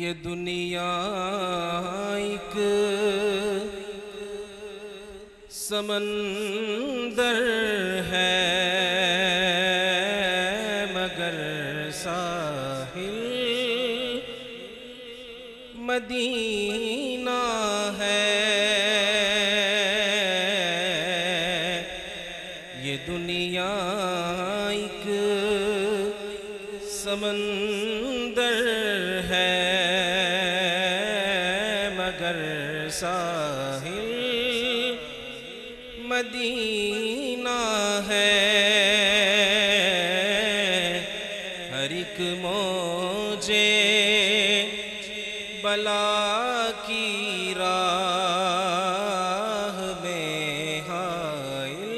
یہ دنیا ایک سمندر ہے مگر ساحل مدینہ ہے۔ یہ دنیا ایک سمندر ہے مگر ساحل مدینہ ہے۔ ہر ایک موجے بلا کی راہ میں حائل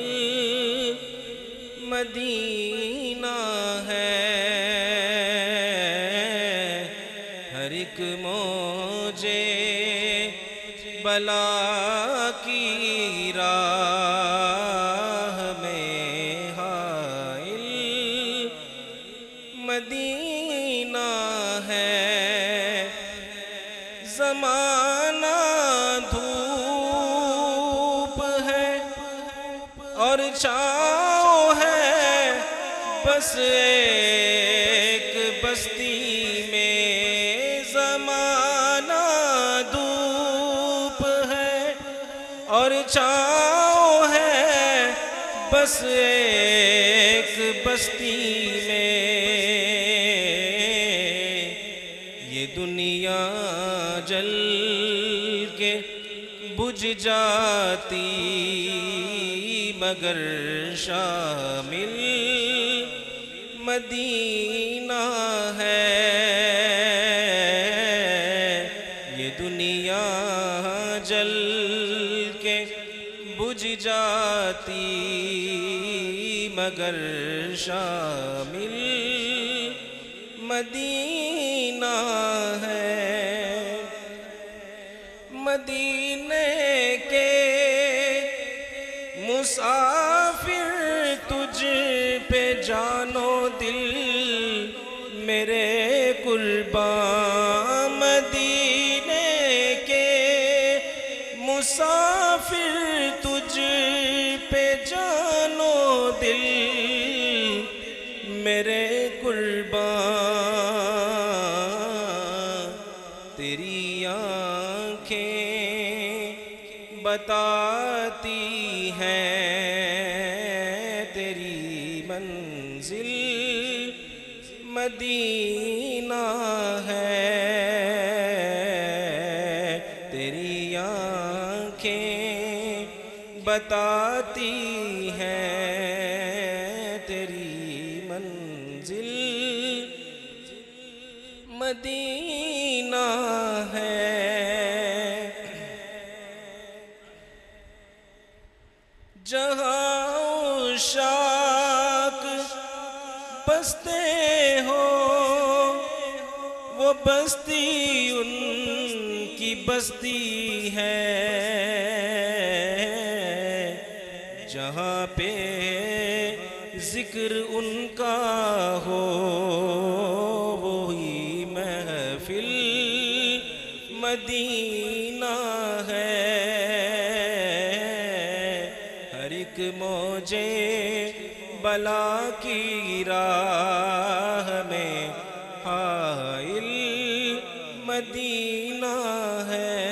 مدینہ ہے۔ ہر ایک موجے بلا کی راہ میں حائل مدینہ ہے۔ زمانہ دھوپ ہے اور چھاؤں ہے، بس ایک بستی میں۔ زمانہ دھوپ ہے اور چھاؤں ہے، بس ایک بستی میں۔ یہ دنیا جل کے بجھ جاتی مگر شامل مدینہ ہے۔ یہ دنیا جل کے بجھ جاتی مگر شامل مدینہ ہے۔ مدینے کے مسافر تجھ پہ جان و دل میرے قرباں۔ مدینے کے مسافر تجھ پہ جان و دل میرے قرباں۔ تیری آنکھیں بتاتی ہیں تیری منزل مدینہ ہے۔ تیری آنکھیں بتاتی ہیں تیری منزل مدینہ ہے۔ جہاں عشاق بستے ہو وہ بستی ان کی بستی ہے۔ جہاں پہ ذکر ان کا ہو وہی محفل مدینہ ہے۔ ہر ایک موجے بلا کی راہ میں حائل مدینہ ہے۔